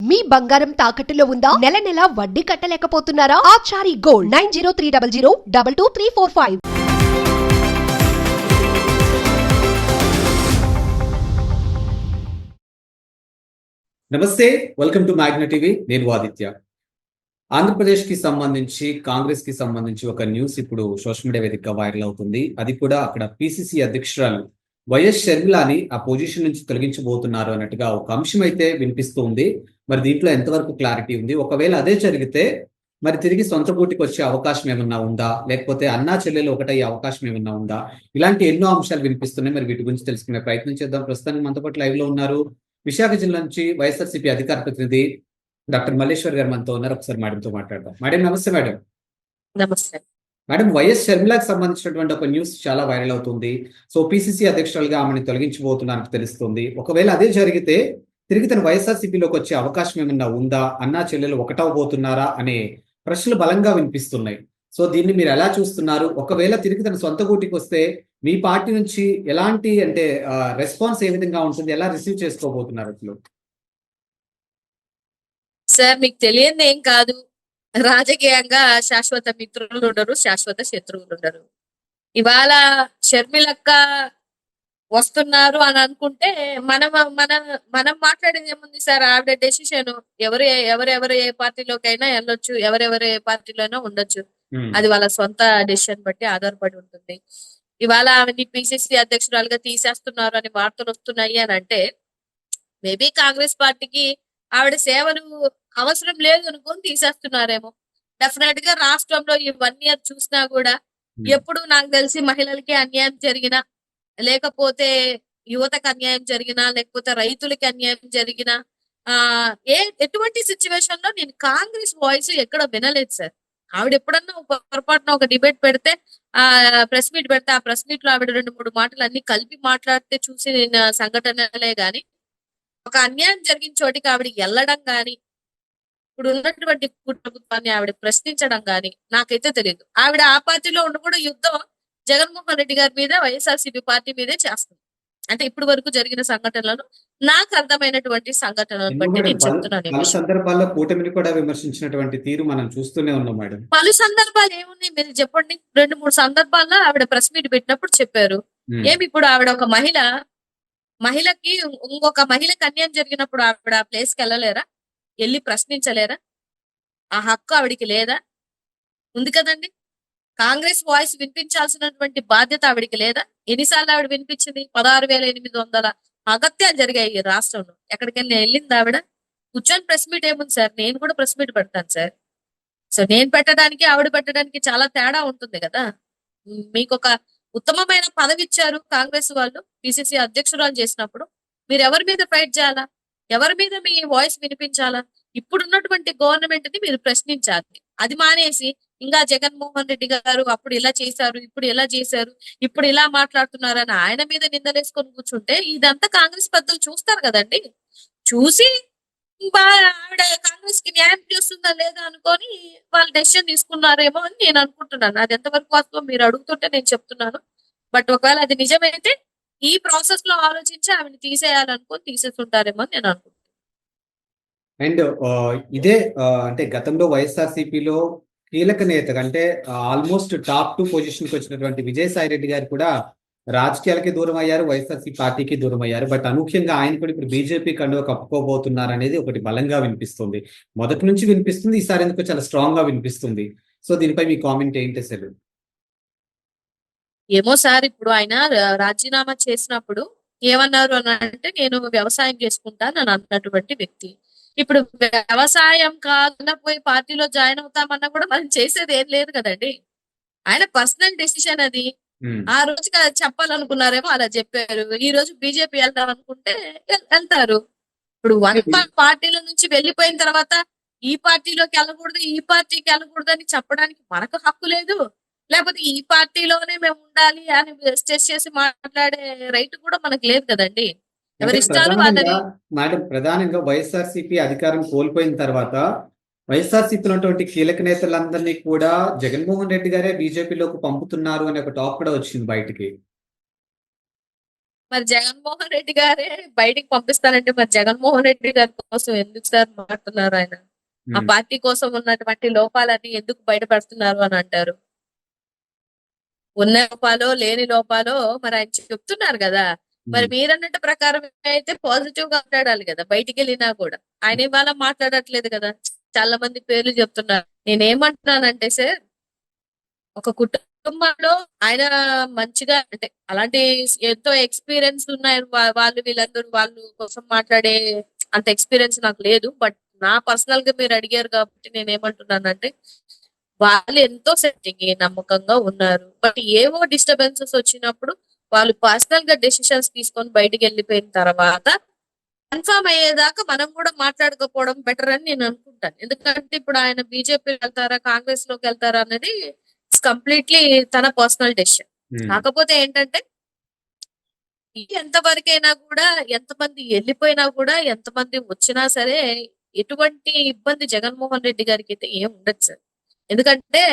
మీ బంగారం తాకట్టులో ఉందా? నెల నెల వడ్డీ కట్టలేకపోతున్నారా? ఆచారి గోల్డ్ 9030022345. నమస్తే, వెల్కమ్ టు మ్యాగ్నా టీవీ. నేను ఆదిత్య. ఆంధ్రప్రదేశ్ కి సంబంధించి కాంగ్రెస్ కి సంబంధించి ఒక న్యూస్ ఇప్పుడు సోషల్ మీడియా వేదికగా వైరల్ అవుతుంది. అది కూడా అక్కడ పిసిసి అధ్యక్షురాలు వైఎస్ షర్మిలాని ఆ పొజిషన్ నుంచి తొలగించబోతున్నారు అన్నట్టుగా ఒక అంశం అయితే వినిపిస్తూ ఉంది. మరి దీంట్లో ఎంతవరకు క్లారిటీ ఉంది? ఒకవేళ అదే జరిగితే మరి తిరిగి సొంత గూటికి వచ్చే అవకాశం ఏమన్నా ఉందా, లేకపోతే అన్నా చెల్లెలు ఒకటయ్యే అవకాశం ఏమన్నా ఉందా? ఇలాంటి ఎన్నో అంశాలు వినిపిస్తున్నాయి. మరి వీటి గురించి తెలుసుకునే ప్రయత్నం చేద్దాం. ప్రస్తుతానికి మనతో పాటు లైవ్ లో ఉన్నారు విశాఖ జిల్లా నుంచి వైఎస్ఆర్సీపీ అధికార ప్రతినిధి డాక్టర్ మల్లేశ్వర్ గారు మనతో ఉన్నారు. ఒకసారి మేడంతో మాట్లాడదాం. మేడం నమస్తే. మేడం నమస్తే. మేడం, వైఎస్ షర్మిలాకి సంబంధించినటువంటి ఒక న్యూస్ చాలా వైరల్ అవుతుంది. సో పిసిసి అధ్యక్షురాలుగా ఆమెను తొలగించబోతున్నారని తెలుస్తుంది. ఒకవేళ అదే జరిగితే తిరిగి తన వైఎస్ఆర్సీపీలోకి వచ్చే అవకాశం ఏమన్నా ఉందా, అన్నా చెల్లెలు ఒకటవబోతున్నారా అనే ప్రశ్నలు బలంగా వినిపిస్తున్నాయి. సో దీన్ని మీరు ఎలా చూస్తున్నారు? ఒకవేళ తిరిగి తన సొంత గూటికి వస్తే మీ పార్టీ నుంచి ఎలాంటి రెస్పాన్స్ ఏ విధంగా ఉంటుంది? ఎలా రిసీవ్ చేసుకోబోతున్నారు? అసలు సార్, మీకు తెలియదు ఏం కాదు. రాజకీయంగా శాశ్వత మిత్రులు ఉండరు, శాశ్వత శత్రువులు ఉండరు. ఇవాళ షర్మిలక్క వస్తున్నారు అని అనుకుంటే మనం మనం మనం మాట్లాడేది ఏముంది సార్? ఆవిడ డెసిషన్. ఎవరెవరు ఏ పార్టీలోకైనా వెళ్ళొచ్చు, ఎవరెవరు ఏ పార్టీలోనైనా ఉండొచ్చు. అది వాళ్ళ సొంత డెసిషన్ బట్టి ఆధారపడి ఉంటుంది. ఇవాళ ఆమెని పిసిసి అధ్యక్షురాలుగా తీసేస్తున్నారు అని వార్తలు వస్తున్నాయి అని అంటే మేబీ కాంగ్రెస్ పార్టీకి ఆవిడ సేవలు అవసరం లేదు అనుకొని తీసేస్తున్నారేమో. డెఫినెట్ గా రాష్ట్రంలో ఈ 1 ఇయర్ చూసినా కూడా ఎప్పుడు నాకు తెలిసి మహిళలకి అన్యాయం జరిగినా, లేకపోతే యువతకు అన్యాయం జరిగినా, లేకపోతే రైతులకి అన్యాయం జరిగినా ఎటువంటి సిచ్యువేషన్ లో నేను కాంగ్రెస్ వాయిస్ ఎక్కడ వినలేదు సార్. ఆవిడ ఎప్పుడన్నా పొరపాటున ఒక డిబేట్ పెడితే, ప్రెస్ మీట్ పెడితే ఆ ప్రెస్ మీట్ లో ఆవిడ 2-3 మాటలు అన్ని కలిపి మాట్లాడితే చూసి నేను సంఘటనలే గాని, ఒక అన్యాయం జరిగిన చోటికి ఆవిడ వెళ్ళడం గాని, ఇప్పుడు ఉన్నటువంటి ప్రభుత్వాన్ని ఆవిడ ప్రశ్నించడం గాని నాకైతే తెలియదు. ఆవిడ ఆ పార్టీలో ఉండి కూడా యుద్ధం జగన్మోహన్ రెడ్డి గారి మీద, వైఎస్ఆర్సీపీ పార్టీ మీదే చేస్తుంది. అంటే ఇప్పుడు వరకు జరిగిన సంఘటనలను, నాకు అర్థమైనటువంటి సంఘటనలను బట్టి నేను చెప్తున్నాను. పలు సందర్భాల్లో కూటమిని కూడా విమర్శించినటువంటి తీరు మనం చూస్తూనే ఉన్నాం మేడం. పలు సందర్భాలు ఏమున్నాయి మీరు చెప్పండి? 2-3 సందర్భాల్లో ఆవిడ ప్రెస్ మీట్ పెట్టినప్పుడు చెప్పారు. ఏమి ఇప్పుడు ఆవిడ ఒక మహిళకి ఇంకొక మహిళకి అన్యాయం జరిగినప్పుడు ఆవిడ ఆ ప్లేస్ కి వెళ్ళలేరా? వెళ్ళి ప్రశ్నించలేరా? ఆ హక్కు ఆవిడికి లేదా? ఉంది కదండి. కాంగ్రెస్ వాయిస్ వినిపించాల్సినటువంటి బాధ్యత ఆవిడికి లేదా? ఎన్నిసార్లు ఆవిడ వినిపించింది? 16,800 అగత్యాలు జరిగాయి ఈ రాష్ట్రంలో. ఎక్కడికెళ్ళి వెళ్ళింది ఆవిడ? కూర్చొని ప్రెస్ మీట్ ఏముంది సార్? నేను కూడా ప్రెస్ మీట్ పెడతాను సార్. సో నేను పెట్టడానికి ఆవిడ పెట్టడానికి చాలా తేడా ఉంటుంది కదా. మీకు ఒక ఉత్తమమైన పదవి ఇచ్చారు కాంగ్రెస్ వాళ్ళు, పిసిసి అధ్యక్షురాలు చేసినప్పుడు మీరు ఎవరి మీద ఫైట్ చేయాలా? ఎవరి మీద మీ వాయిస్ వినిపించాలా? ఇప్పుడున్నటువంటి గవర్నమెంట్ ని మీరు ప్రశ్నించాలి. అది మానేసి ఇంకా జగన్మోహన్ రెడ్డి గారు అప్పుడు ఇలా చేశారు, ఇప్పుడు ఇలా చేశారు, ఇప్పుడు ఇలా మాట్లాడుతున్నారు అని ఆయన మీద నిందలేసుకొని కూర్చుంటే ఇదంతా కాంగ్రెస్ పెద్దలు చూస్తారు కదండి. చూసి ఆవిడ కాంగ్రెస్ కి న్యాయం చేస్తుందా లేదా అనుకొని వాళ్ళు డెసిషన్ తీసుకున్నారేమో అని నేను అనుకుంటున్నాను. అది ఎంతవరకు వాస్తవం మీరు అడుగుతుంటే నేను చెప్తున్నాను. బట్ ఒకవేళ అది నిజమైతే ఈ ప్రాసెస్ లో ఆలోచించి ఆమెను తీసేయాలనుకొని తీసేస్తుంటారేమో అని నేను అనుకుంటున్నాను. అండ్ ఇదే అంటే గతంలో వైఎస్ఆర్సీపీలో కీలక నేతగా, అంటే ఆల్మోస్ట్ టాప్ 2 పొజిషన్ కి వచ్చినటువంటి విజయసాయి రెడ్డి గారు కూడా రాజకీయాలకి దూరం అయ్యారు, వైఎస్ఆర్సీ పార్టీకి దూరం అయ్యారు. బట్ అనూహ్యంగా ఆయన కూడా ఇప్పుడు బీజేపీ కండువా కప్పుకోబోతున్నారు అనేది ఒకటి బలంగా వినిపిస్తుంది. మొదటి నుంచి వినిపిస్తుంది, ఈసారి ఎందుకు చాలా స్ట్రాంగ్ గా వినిపిస్తుంది. సో దీనిపై మీ కామెంట్ ఏంటి అసలు? ఏమో సార్, ఇప్పుడు ఆయన రాజీనామా చేసినప్పుడు ఏమన్నారు అని అంటే, నేను వ్యవసాయం చేసుకుంటాను అని అన్నటువంటి వ్యక్తి. ఇప్పుడు వ్యవసాయం కాకపోయి పార్టీలో జాయిన్ అవుతామన్నా కూడా మనం చేసేది ఏం లేదు కదండి. ఆయన పర్సనల్ డెసిషన్ అది. ఆ రోజుకి అది చెప్పాలనుకున్నారేమో అలా చెప్పారు. ఈ రోజు బీజేపీ వెళ్దాం అనుకుంటే వెళ్తారు. ఇప్పుడు పార్టీల నుంచి వెళ్ళిపోయిన తర్వాత ఈ పార్టీలోకి వెళ్ళకూడదు, ఈ పార్టీకి వెళ్ళకూడదు అని చెప్పడానికి మనకు హక్కు లేదు. లేకపోతే ఈ పార్టీలోనే మేము ఉండాలి అని స్ట్రెస్ చేసి మాట్లాడే రైట్ కూడా మనకు లేదు కదండి. ఎవరిష్టాలు వాళ్ళని. మేడం, ప్రధానంగా వైఎస్ఆర్సీపీ అధికారం కోల్పోయిన తర్వాత వైఎస్ఆర్సీపీలో ఉన్నటువంటి కీలక నేతలందరినీ కూడా జగన్మోహన్ రెడ్డి గారే బీజేపీలోకి పంపుతున్నారు అనే ఒక టాక్ కూడా వచ్చింది బయటికి. మరి జగన్మోహన్ రెడ్డి గారే బయటికి పంపిస్తానంటే మరి జగన్మోహన్ రెడ్డి గారి కోసం ఎందుకు సార్ మాట్లాడుతున్నారు ఆయన? ఆ ఉమ్, పార్టీ కోసం ఉన్నటువంటి లోపాలన్నీ ఎందుకు బయటపడుతున్నారు అని అంటారు. ఉన్న లోపాలో లేని లోపాలో మరి ఆయన చెప్తున్నారు కదా. మరి ఉమ్, మీరన్నట్టు ప్రకారం అయితే పాజిటివ్ గా మాట్లాడాలి కదా బయటికి వెళ్ళినా కూడా. ఆయన ఇవాళ మాట్లాడట్లేదు కదా. చాలా మంది పేర్లు చెప్తున్నారు. నేనేమంటున్నానంటే సార్, ఒక కుటుంబంలో ఆయన మంచిగా అంటే అలాంటి ఎంతో ఎక్స్పీరియన్స్ ఉన్నాయి. వాళ్ళు వీళ్ళందరూ వాళ్ళు కోసం మాట్లాడే అంత ఎక్స్పీరియన్స్ నాకు లేదు. బట్ నా పర్సనల్ గా మీరు అడిగారు కాబట్టి నేనేమంటున్నానంటే, వాళ్ళు ఎంతో సెట్టింగ్ నమ్మకంగా ఉన్నారు. బట్ ఏవో డిస్టర్బెన్సెస్ వచ్చినప్పుడు వాళ్ళు పర్సనల్ గా డెసిషన్స్ తీసుకొని బయటికి వెళ్ళిపోయిన తర్వాత కన్ఫర్మ్ అయ్యేదాకా మనం కూడా మాట్లాడకపోవడం బెటర్ అని నేను అనుకుంటాను. ఎందుకంటే ఇప్పుడు ఆయన బీజేపీ వెళ్తారా కాంగ్రెస్ లోకి వెళ్తారా అనేది కంప్లీట్లీ తన పర్సనల్ డెసిషన్. ఉమ్. కాకపోతే ఏంటంటే ఎంతవరకైనా కూడా ఎంతమంది వెళ్ళిపోయినా కూడా ఎంతమంది వచ్చినా సరే ఎటువంటి ఇబ్బంది జగన్మోహన్ రెడ్డి గారికి అయితే ఏం ఉండదు సార్. ఎందుకంటే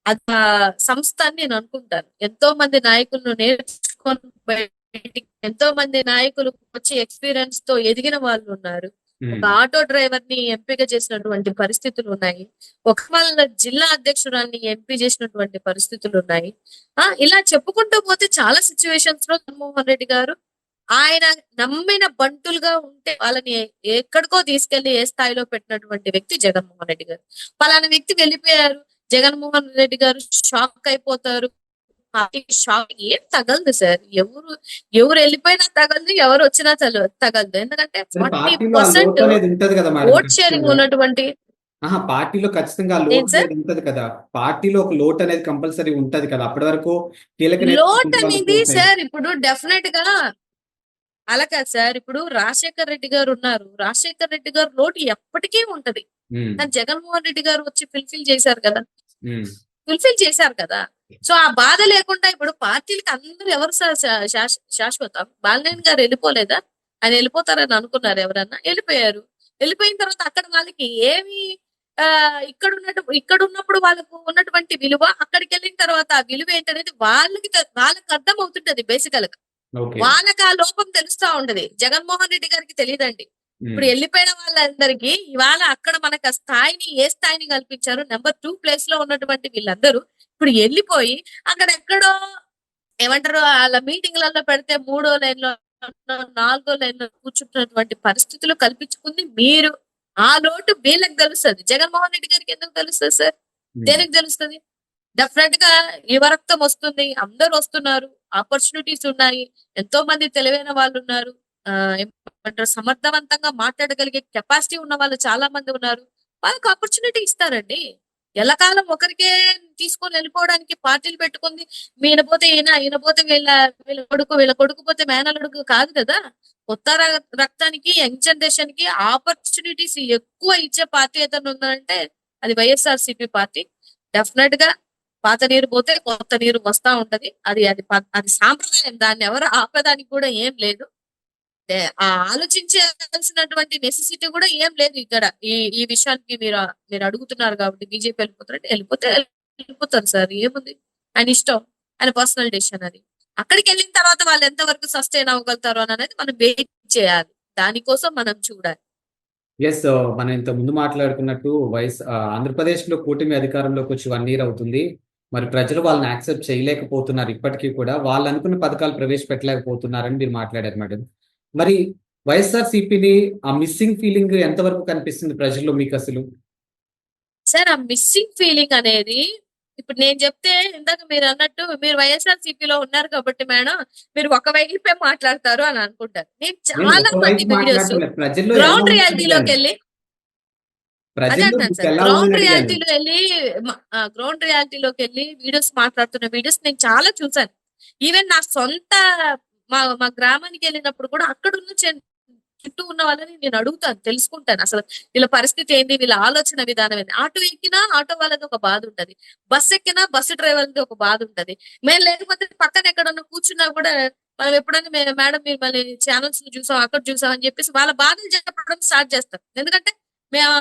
అది ఆ సంస్థ అని నేను అనుకుంటాను. ఎంతో మంది నాయకులను నేర్చుకొని బయటికి ఎంతో మంది నాయకులు వచ్చి ఎక్స్పీరియన్స్ తో ఎదిగిన వాళ్ళు ఉన్నారు. ఒక ఉమ్. ఆటో డ్రైవర్ ని ఎంపిక చేసినటువంటి పరిస్థితులు ఉన్నాయి. ఒక వాళ్ళ జిల్లా అధ్యక్షురాల్ని ఎంపిక చేసినటువంటి పరిస్థితులు ఉన్నాయి. ఇలా చెప్పుకుంటూ పోతే చాలా సిచ్యువేషన్స్ లో జగన్మోహన్ రెడ్డి గారు ఆయన నమ్మిన బంటులుగా ఉంటే వాళ్ళని ఎక్కడికో తీసుకెళ్లి ఏ స్థాయిలో పెట్టినటువంటి వ్యక్తి జగన్మోహన్ రెడ్డి గారు. పలానా వ్యక్తి వెళ్ళిపోయారు, జగన్మోహన్ రెడ్డి గారు షాక్ అయిపోతారు. పార్టీకి షాక్ ఏం తగలదు సార్. ఎవరు వెళ్ళిపోయినా తగలదు, ఎవరు వచ్చినా తగలదు. ఎందుకంటే మరి 40% పార్టీలో ఆ లోటు అనేది ఉంటది కదా మేడం, ఓట్ షేరింగ్ ఖచ్చితంగా. ఉన్నటువంటి పార్టీలో ఖచ్చితంగా ఆ ఏం లోటు సార్ అనేది ఉంటది కదా. పార్టీలో ఒక లోటు అనేది కంపల్సరీ ఉంటది కదా. అప్పటి వరకు కీలక నేతలు లోట్ కొంతమంది అనేది పోతే. సార్ ఇప్పుడు డెఫినెట్ గా అలా కాదు సార్. ఇప్పుడు రాజశేఖర్ రెడ్డి గారు ఉన్నారు. రాజశేఖర్ రెడ్డి గారు లోటు ఎప్పటికీ ఉంటది. ఉమ్, కానీ జగన్మోహన్ రెడ్డి గారు వచ్చి ఫుల్ఫిల్ చేశారు కదా. ఉమ్, ఫుల్ఫిల్ చేశారు కదా. సో ఆ బాధ లేకుండా ఇప్పుడు పార్టీలకి అందరూ ఎవరు శాశ్వతం? బాలినేని గారు వెళ్ళిపోలేదా? ఆయన వెళ్ళిపోతారని అనుకున్నారు ఎవరన్నా? వెళ్ళిపోయారు. వెళ్ళిపోయిన తర్వాత అక్కడ వాళ్ళకి ఏమి ఇక్కడ ఉన్నప్పుడు వాళ్ళకు ఉన్నటువంటి విలువ అక్కడికి వెళ్ళిన తర్వాత ఆ విలువ ఏంటనేది వాళ్ళకి అర్థం అవుతుంటది బేసికల్ గా. ఓకే. వాళ్ళకి ఆ లోపం తెలుస్తా ఉంటది. జగన్మోహన్ రెడ్డి గారికి తెలియదండి. ఇప్పుడు ఉమ్, వెళ్ళిపోయిన వాళ్ళందరికీ ఇవాళ అక్కడ మనకు ఆ స్థాయిని ఏ స్థాయిని కల్పించారు. నెంబర్ 2 ప్లేస్ లో ఉన్నటువంటి వీళ్ళందరూ ఇప్పుడు వెళ్ళిపోయి అక్కడ ఎక్కడో ఏమంటారు వాళ్ళ మీటింగ్లలో పెడితే 3వ లైన్ లో 4వ లైన్ లో కూర్చుంటున్నటువంటి పరిస్థితులు కల్పించుకుంది మీరు. ఆ లోటు వీళ్ళకి తెలుస్తుంది. జగన్మోహన్ రెడ్డి గారికి ఎందుకు తెలుస్తుంది సార్? ఉమ్. దేనికి తెలుస్తుంది? డెఫినెట్ గా యువరక్తం వస్తుంది. అందరూ వస్తున్నారు. ఆపర్చునిటీస్ ఉన్నాయి. ఎంతో మంది తెలివైన వాళ్ళు ఉన్నారు. ఏమంటారు సమర్థవంతంగా మాట్లాడగలిగే కెపాసిటీ ఉన్న వాళ్ళు చాలా మంది ఉన్నారు. వాళ్ళకి ఆపర్చునిటీ ఇస్తారండి. ఎల్లకాలం ఒకరికే తీసుకొని వెళ్ళిపోవడానికి పార్టీలు పెట్టుకుంది. ఈయన పోతే ఈయన పోతే వీళ్ళ కొడుకు పోతే మేనల్లుడు కాదు కదా. కొత్త రక్తానికి యంగ్ జనరేషన్ కి ఆపర్చునిటీస్ ఎక్కువ ఇచ్చే పార్టీ ఏదైనా ఉందంటే అది వైఎస్ఆర్సీపీ పార్టీ. డెఫినెట్ గా పాత నీరు పోతే కొత్త నీరు వస్తా ఉంటది. అది సాంప్రదాయం. దాన్ని ఎవరు ఆపేదానికి కూడా ఏం లేదు. ఆలోచించాల్సినటువంటి నెసెసిటీ కూడా ఏం లేదు ఇక్కడ. ఈ విషయానికి మీరు అడుగుతున్నారు కాబట్టి బీజేపీ వెళ్ళిపోతారంటే వెళ్ళిపోతారు సార్. ఏముంది, ఆయన ఇష్టం, ఆయన పర్సనల్ డెసిషన్ అది. అక్కడికి వెళ్ళిన తర్వాత వాళ్ళు ఎంతవరకు సస్టైన్ అవ్వగలుగుతారు అని అనేది మనం వెయిట్ చేయాలి. దానికోసం మనం చూడాలి. ఎస్. మనం ఇంత ముందు మాట్లాడుకున్నట్టు ఆంధ్రప్రదేశ్ లో కూటమి అధికారంలోకి వచ్చి 1 ఇయర్ అవుతుంది. మరి ప్రజలు వాళ్ళని యాక్సెప్ట్ చేయలేకపోతున్నారు. ఇప్పటికీ కూడా వాళ్ళు అనుకున్న పథకాలు ప్రవేశపెట్టలేకపోతున్నారని మీరు మాట్లాడారు మేడం. మరి వైఎస్ఆర్ సిపిని ఆ మిస్సింగ్ ఫీలింగ్ ఎంతవరకు కనిపిస్తుంది ప్రజల్లో మీకు అసలు? సార్ ఆ మిస్సింగ్ ఫీలింగ్ అనేది ఇప్పుడు నేను చెప్తే ఇందాక మీరు అన్నట్టు మీరు వైఎస్ఆర్ సిపిలో ఉన్నారు కాబట్టి మేడం మీరు ఒక వైపే మాట్లాడతారు అని అనుకుంటారు. నేను నేను చాలా మంది ఒకవైపు వీడియోస్ మాట్లాడటం ప్రజల్లో ఎలా గ్రౌండ్ ఉందని రియాలిటీలోకి అడిగాను. వెళ్ళి అదే ప్రజల్లో అంటున్నాను మీకు సార్. ఎలా ఉందని గ్రౌండ్ అడిగాను. రియాలిటీలో వెళ్ళి గ్రౌండ్ రియాలిటీలోకి వెళ్ళి వీడియోస్ మాట్లాడుతున్న వీడియోస్ నేను చాలా చూసాను. ఈవెన్ నా సొంత మా గ్రామానికి వెళ్ళినప్పుడు కూడా అక్కడ ఉన్న చుట్టూ ఉన్న వాళ్ళని నేను అడుగుతాను, తెలుసుకుంటాను అసలు వీళ్ళ పరిస్థితి ఏంటి, వీళ్ళ ఆలోచన విధానం ఏంటి. ఆటో ఎక్కినా ఆటో వాళ్ళది ఒక బాధ ఉంటది, బస్సు ఎక్కినా బస్సు డ్రైవర్ది ఒక బాధ ఉంటది. మేము లేకపోతే పక్కన ఎక్కడన్నా కూర్చున్నా కూడా మనం ఎప్పుడైనా మేడం మీరు మళ్ళీ ఛానల్స్ చూసాం అక్కడ చూసాం అని చెప్పేసి వాళ్ళ బాధలు చెప్పడం స్టార్ట్ చేస్తాం. ఎందుకంటే మేము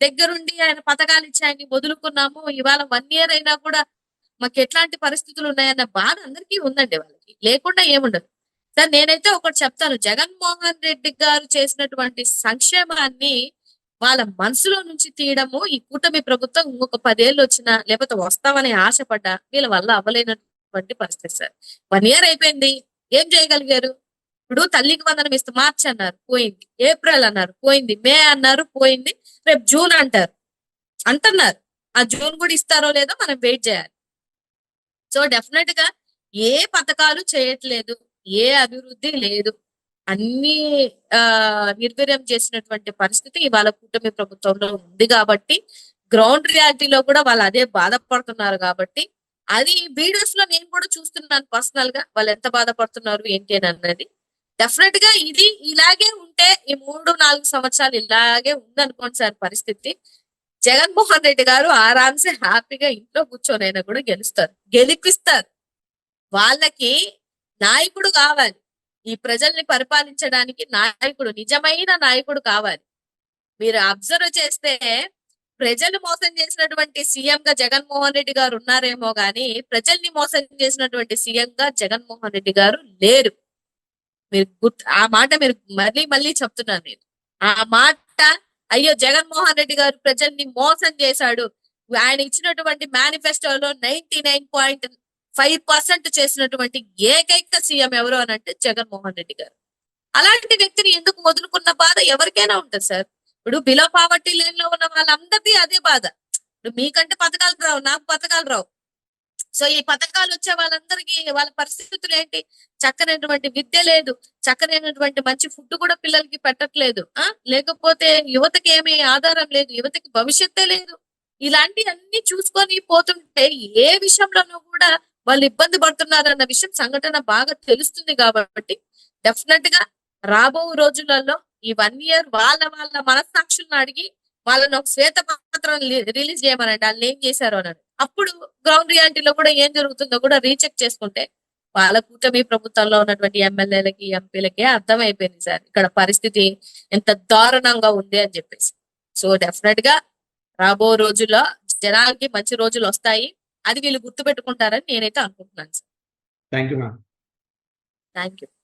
దగ్గరుండి ఆయన పథకాలు ఇచ్చి ఆయన్ని వదులుకున్నాము. ఇవాళ 1 ఇయర్ అయినా కూడా మాకు ఎట్లాంటి పరిస్థితులు ఉన్నాయన్న బాధ అందరికీ ఉందండి. వాళ్ళకి లేకుండా ఏముండదు. సార్ నేనైతే ఒకటి చెప్తాను, జగన్మోహన్ రెడ్డి గారు చేసినటువంటి సంక్షేమాన్ని వాళ్ళ మనసులో నుంచి తీయడము ఈ కూటమి ప్రభుత్వం ఇంకొక 10 ఏళ్ళు వచ్చినా లేకపోతే వస్తామని ఆశపడ్డా వీళ్ళ వల్ల అవ్వలేనటువంటి పరిస్థితి సార్. 1 ఇయర్ అయిపోయింది, ఏం చేయగలిగారు? ఇప్పుడు తల్లికి వందనం ఇస్తే మార్చ్ అన్నారు పోయింది, ఏప్రిల్ అన్నారు పోయింది, మే అన్నారు పోయింది, రేపు జూన్ అంటున్నారు. ఆ జూన్ కూడా ఇస్తారో లేదో మనం వెయిట్ చేయాలి. సో డెఫినెట్ గా ఏ పథకాలు చేయట్లేదు, ఏ అభివృద్ధి లేదు, అన్ని నిర్వీర్యం చేసినటువంటి పరిస్థితి ఇవాళ కూటమి ప్రభుత్వంలో ఉంది. కాబట్టి గ్రౌండ్ రియాలిటీలో కూడా వాళ్ళు అదే బాధపడుతున్నారు. కాబట్టి అది వీడియోస్ లో నేను కూడా చూస్తున్నాను పర్సనల్ గా, వాళ్ళు ఎంత బాధపడుతున్నారు ఏంటి అని అన్నది. డెఫినెట్ గా ఇది ఇలాగే ఉంటే ఈ 3-4 సంవత్సరాలు ఇలాగే ఉందనుకోండి సార్ పరిస్థితి, జగన్మోహన్ రెడ్డి గారు ఆరామ్సే హ్యాపీగా ఇంట్లో కూర్చొనైనా కూడా గెలిపిస్తారు. వాళ్ళకి నాయకుడు కావాలి, ఈ ప్రజల్ని పరిపాలించడానికి నాయకుడు, నిజమైన నాయకుడు కావాలి. మీరు అబ్జర్వ్ చేస్తే ప్రజలు మోసం చేసినటువంటి సీఎం గా జగన్మోహన్ రెడ్డి గారు ఉన్నారేమో గాని ప్రజల్ని మోసం చేసినటువంటి సీఎం గా జగన్మోహన్ రెడ్డి గారు లేరు. మీరు ఆ మాట మీరు మళ్ళీ చెప్తున్నాను నేను. ఆ మాట, అయ్యో జగన్మోహన్ రెడ్డి గారు ప్రజల్ని మోసం చేశాడు, ఆయన ఇచ్చినటువంటి మేనిఫెస్టోలో 99.5% చేసినటువంటి ఏకైక సీఎం ఎవరు అని అంటే జగన్మోహన్ రెడ్డి గారు. అలాంటి వ్యక్తిని ఎందుకు వదులుకున్న బాధ ఎవరికైనా ఉంటుంది సార్. ఇప్పుడు బిలో పావర్టీ లైన్ లో ఉన్న వాళ్ళందరికీ అదే బాధ. ఇప్పుడు మీకంటే పథకాలు రావు, నాకు పథకాలు రావు. సో ఈ పథకాలు వచ్చే వాళ్ళందరికీ వాళ్ళ పరిస్థితులు ఏంటి? చక్కనైనటువంటి విద్య లేదు, చక్కనైనటువంటి మంచి ఫుడ్ కూడా పిల్లలకి పెట్టట్లేదు, లేకపోతే యువతకి ఏమీ ఆధారం లేదు, యువతకి భవిష్యత్తే లేదు. ఇలాంటి అన్ని చూసుకొని పోతుంటే ఏ విషయంలోనూ కూడా వాళ్ళు ఇబ్బంది పడుతున్నారన్న విషయం సంఘటన బాగా తెలుస్తుంది. కాబట్టి డెఫినెట్ గా రాబో రోజులలో ఈ 1 ఇయర్ వాళ్ళ మనస్సాక్షులను అడిగి వాళ్ళని ఒక శ్వేతపత్రం రిలీజ్ చేయమనండి, వాళ్ళు ఏం చేశారు అన్నాడు. అప్పుడు గ్రౌండ్ రియాలిటీలో కూడా ఏం జరుగుతుందో కూడా రీచెక్ చేసుకుంటే వాళ్ళ కూటమి ప్రభుత్వంలో ఉన్నటువంటి ఎమ్మెల్యేలకి ఎంపీలకి అర్థమైపోయింది సార్ ఇక్కడ పరిస్థితి ఎంత దారుణంగా ఉంది అని చెప్పేసి. సో డెఫినెట్ గా రాబో రోజుల్లో జనాలకి మంచి రోజులు వస్తాయి, అది వీళ్ళు గుర్తుపెట్టుకుంటారని నేనైతే అనుకుంటున్నాను sir. Thank you ma'am. Thank you.